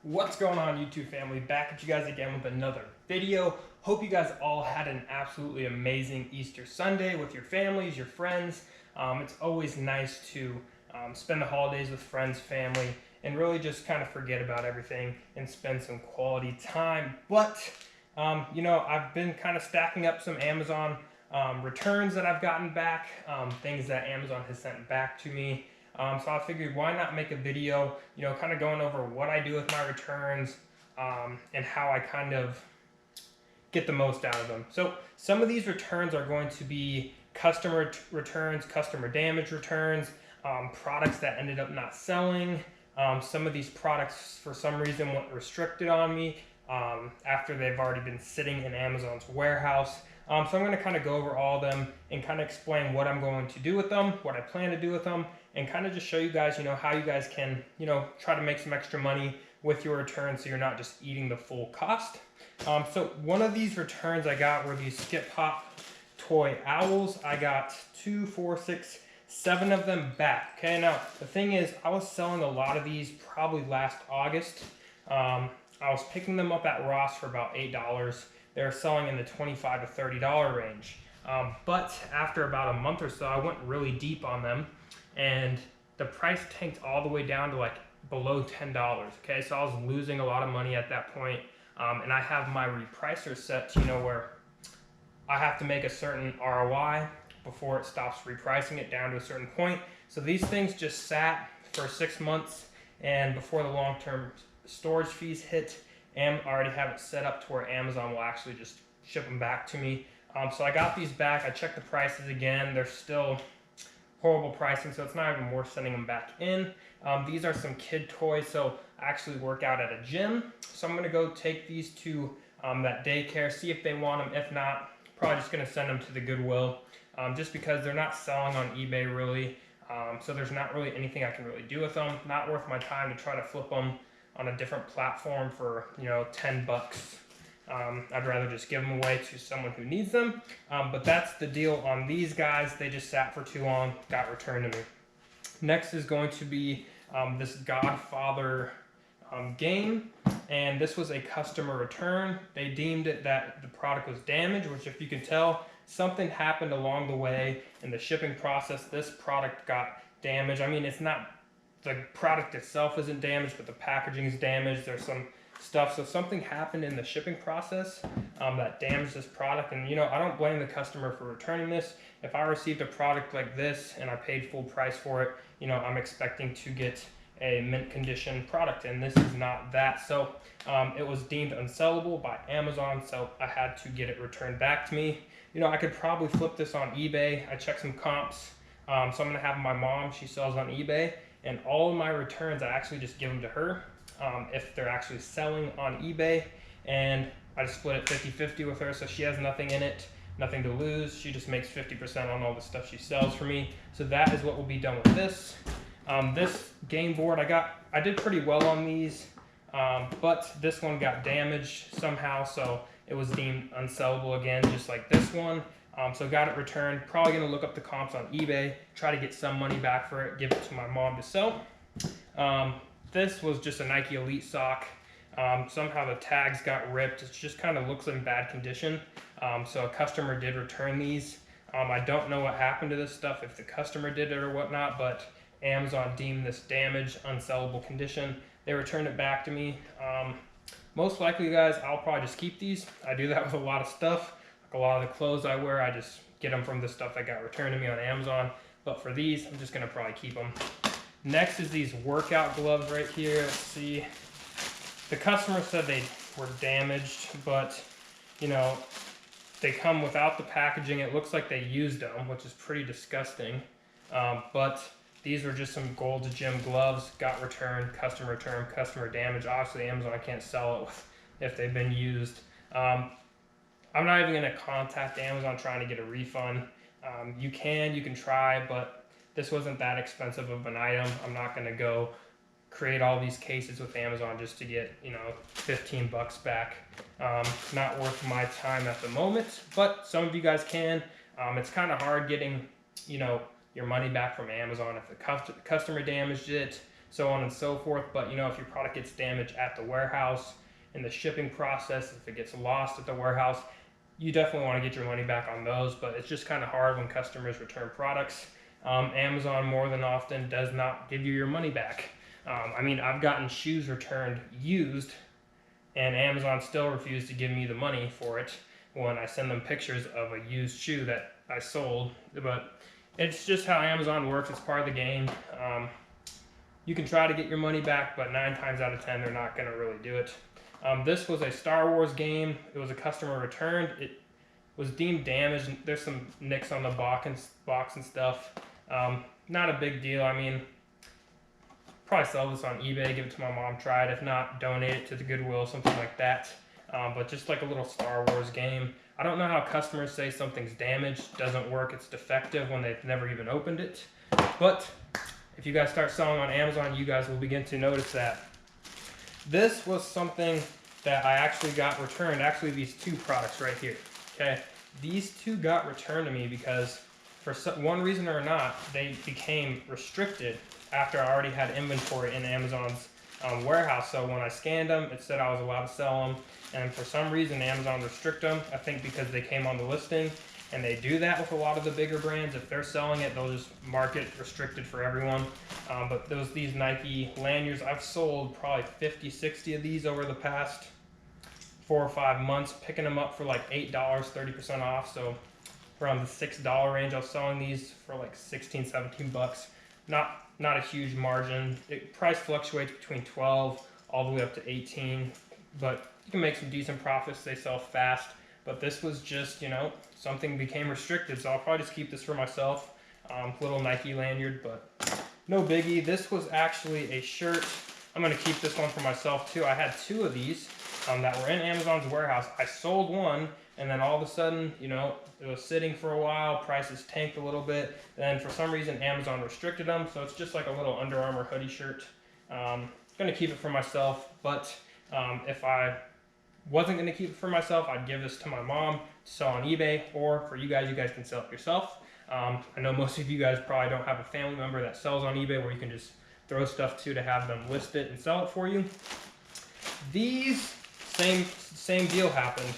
What's going on, YouTube family? Back at you guys again with another video. Hope you guys all had an absolutely amazing Easter Sunday with your families, your friends. It's always nice to spend the holidays with friends, family, and really just kind of forget about everything and spend some quality time. But, I've been kind of stacking up some Amazon returns that I've gotten back, things that Amazon has sent back to me. So I figured why not make a video, kind of going over what I do with my returns and how I kind of get the most out of them. So some of these returns are going to be customer returns, customer damage returns, products that ended up not selling. Some of these products for some reason went restricted on me after they've already been sitting in Amazon's warehouse. So I'm going to kind of go over all of them and kind of explain what I'm going to do with them, what I plan to do with them, and kind of just show you guys, how you guys can, try to make some extra money with your returns so you're not just eating the full cost. So one of these returns I got were these Skip Hop toy owls. I got 2, 4, 6, 7 of them back. Okay, now the thing is, I was selling a lot of these probably last August. I was picking them up at Ross for about $8. They're selling in the $25 to $30 range. But after about a month or so, I went really deep on them, and the price tanked all the way down to like below $10. Okay, so I was losing a lot of money at that point. And I have my repricer set to, where I have to make a certain ROI before it stops repricing it down to a certain point. So these things just sat for 6 months, and before the long-term storage fees hit, and I already have it set up to where Amazon will actually just ship them back to me. So I got these back. I checked the prices again. They're still horrible pricing, so it's not even worth sending them back in. These are some kid toys, so I actually work out at a gym. So I'm going to go take these to that daycare, see if they want them. If not, probably just going to send them to the Goodwill, just because they're not selling on eBay really. So there's not really anything I can really do with them. Not worth my time to try to flip them on a different platform for 10 bucks. I'd rather just give them away to someone who needs them. But that's the deal on these guys. They just sat for too long, got returned to me. Next is going to be this Godfather game, and this was a customer return. They deemed it that the product was damaged, which, if you can tell, something happened along the way in the shipping process. This product got damaged. I mean, it's not, the product itself isn't damaged, but the packaging is damaged. There's some stuff, so something happened in the shipping process that damaged this product. And I don't blame the customer for returning this. If I received a product like this and I paid full price for it, I'm expecting to get a mint condition product, and this is not that. So it was deemed unsellable by Amazon, so I had to get it returned back to me. I could probably flip this on eBay. I checked some comps, so I'm going to have my mom, she sells on eBay, and all of my returns I actually just give them to her if they're actually selling on eBay, and I just split it 50-50 with her, so she has nothing in it, nothing to lose. She just makes 50% on all the stuff she sells for me. So that is what will be done with this. This game board I did pretty well on these, but this one got damaged somehow, so it was deemed unsellable again, just like this one. So got it returned. Probably going to look up the comps on eBay, try to get some money back for it, give it to my mom to sell. This was just a Nike Elite sock. Somehow the tags got ripped. It just kind of looks in bad condition. So a customer did return these. I don't know what happened to this stuff, if the customer did it or whatnot, but Amazon deemed this damaged, unsellable condition. They returned it back to me. Most likely, guys, I'll probably just keep these. I do that with a lot of stuff. Like a lot of the clothes I wear, I just get them from the stuff that got returned to me on Amazon. But for these, I'm just going to probably keep them. Next is these workout gloves right here. Let's see. The customer said they were damaged, but they come without the packaging. It looks like they used them, which is pretty disgusting. But these were just some Gold's Gym gloves, got returned, customer damage. Obviously, Amazon can't sell it if they've been used. I'm not even going to contact Amazon trying to get a refund. You can try, but this wasn't that expensive of an item. I'm not going to go create all these cases with Amazon just to get 15 bucks back. Not worth my time at the moment, but some of you guys can. It's kind of hard getting your money back from Amazon if the customer damaged it. so on and so forth. But you know, if your product gets damaged at the warehouse, in the shipping process, if it gets lost at the warehouse, you definitely want to get your money back on those. But it's just kind of hard when customers return products. Amazon more than often does not give you your money back. I mean, I've gotten shoes returned used, and Amazon still refused to give me the money for it when I send them pictures of a used shoe that I sold. But it's just how Amazon works. It's part of the game. You can try to get your money back, but 9 times out of 10, they're not going to really do it. This was a Star Wars game. It was a customer returned. It was deemed damaged. There's some nicks on the box and stuff. Not a big deal. I mean, probably sell this on eBay, give it to my mom, try it. If not, donate it to the Goodwill, something like that. But just like a little Star Wars game. I don't know how customers say something's damaged, doesn't work, it's defective when they've never even opened it. But if you guys start selling on Amazon, you guys will begin to notice that. This was something that I actually got returned. Actually, these 2 products right here. Okay, these 2 got returned to me because for one reason or not, they became restricted after I already had inventory in Amazon's warehouse. So when I scanned them, it said I was allowed to sell them. And for some reason, Amazon restrict them. I think because they came on the listing. And they do that with a lot of the bigger brands. If they're selling it, they'll just mark it restricted for everyone. But these Nike lanyards, I've sold probably 50, 60 of these over the past 4 or 5 months, picking them up for like $8, 30% off. So around the $6 range, I was selling these for like 16, 17 bucks. Not a huge margin. Price fluctuates between 12 all the way up to 18, but you can make some decent profits. They sell fast. But this was just, you know, something became restricted, so I'll probably just keep this for myself. Little Nike lanyard, but no biggie. This was actually a shirt. I'm going to keep this one for myself too. I had 2 of these that were in Amazon's warehouse. I sold one, and then all of a sudden, you know, it was sitting for a while. Prices tanked a little bit. Then for some reason, Amazon restricted them, so it's just like a little Under Armour hoodie shirt. Going to keep it for myself, but if I wasn't going to keep it for myself, I'd give this to my mom to sell on eBay, or for you guys can sell it yourself. I know most of you guys probably don't have a family member that sells on eBay where you can just throw stuff to have them list it and sell it for you. These, same deal happened.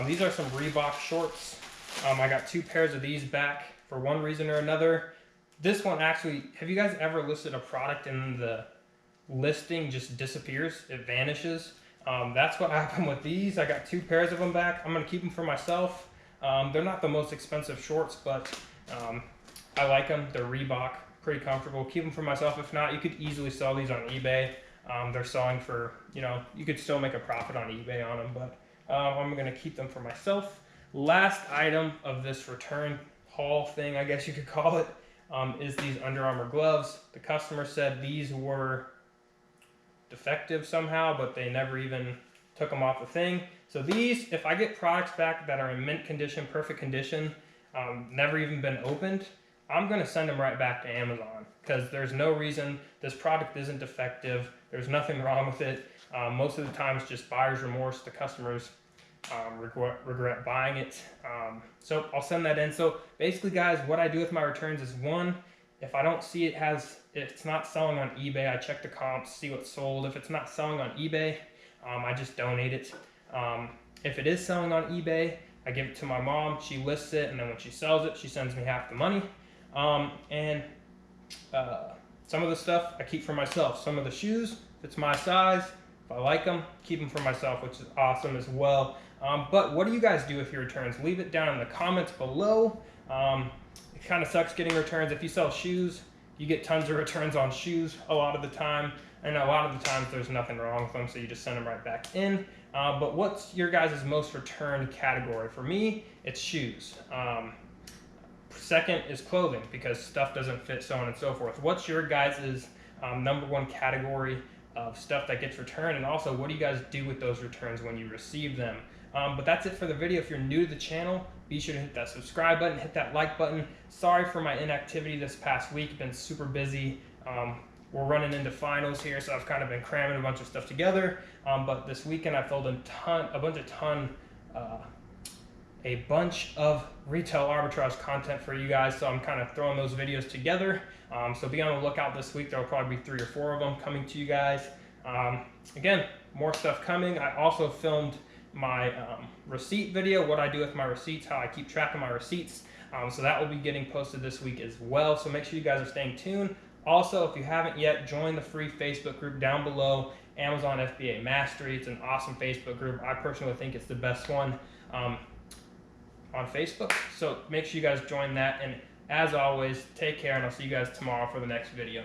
These are some Reebok shorts. I got 2 pairs of these back for one reason or another. This one actually, have you guys ever listed a product and the listing just disappears? It vanishes. That's what happened with these. I got 2 pairs of them back. I'm going to keep them for myself. They're not the most expensive shorts, but I like them. They're Reebok, pretty comfortable. Keep them for myself. If not, you could easily sell these on eBay. They're selling for, you know, you could still make a profit on eBay on them, but I'm going to keep them for myself. Last item of this return haul thing, I guess you could call it, is these Under Armour gloves. The customer said these were defective somehow, but they never even took them off the thing. So these, if I get products back that are in mint condition, perfect condition, never even been opened, I'm going to send them right back to Amazon, because there's no reason. This product isn't defective. There's nothing wrong with it. Most of the time it's just buyer's remorse. The customers regret buying it. So I'll send that in. So basically, guys, what I do with my returns is, one, if I don't see it's not selling on eBay, I check the comps, see what's sold. If it's not selling on eBay, I just donate it. If it is selling on eBay, I give it to my mom. She lists it, and then when she sells it, she sends me half the money. Some of the stuff I keep for myself. Some of the shoes, if it's my size, if I like them, keep them for myself, which is awesome as well. But what do you guys do with your returns? Leave it down in the comments below. It kind of sucks getting returns. If you sell shoes, you get tons of returns on shoes a lot of the time. And a lot of the times there's nothing wrong with them, so you just send them right back in. But what's your guys' most returned category? For me, it's shoes. Second is clothing, because stuff doesn't fit, so on and so forth. What's your guys' number one category of stuff that gets returned? And also, what do you guys do with those returns when you receive them? But that's it for the video. If you're new to the channel, be sure to hit that subscribe button, hit that like button. Sorry for my inactivity this past week. Been super busy. We're running into finals here, so I've kind of been cramming a bunch of stuff together. But this weekend I filled a bunch of a bunch of retail arbitrage content for you guys, so I'm kind of throwing those videos together. So be on the lookout this week. There will probably be 3 or 4 of them coming to you guys. Again, more stuff coming. I also filmed my receipt video, what I do with my receipts, how I keep track of my receipts. So that will be getting posted this week as well. So make sure you guys are staying tuned. Also, if you haven't yet, join the free Facebook group down below, Amazon FBA Mastery. It's an awesome Facebook group. I personally think it's the best one on Facebook. So make sure you guys join that. And as always, take care, and I'll see you guys tomorrow for the next video.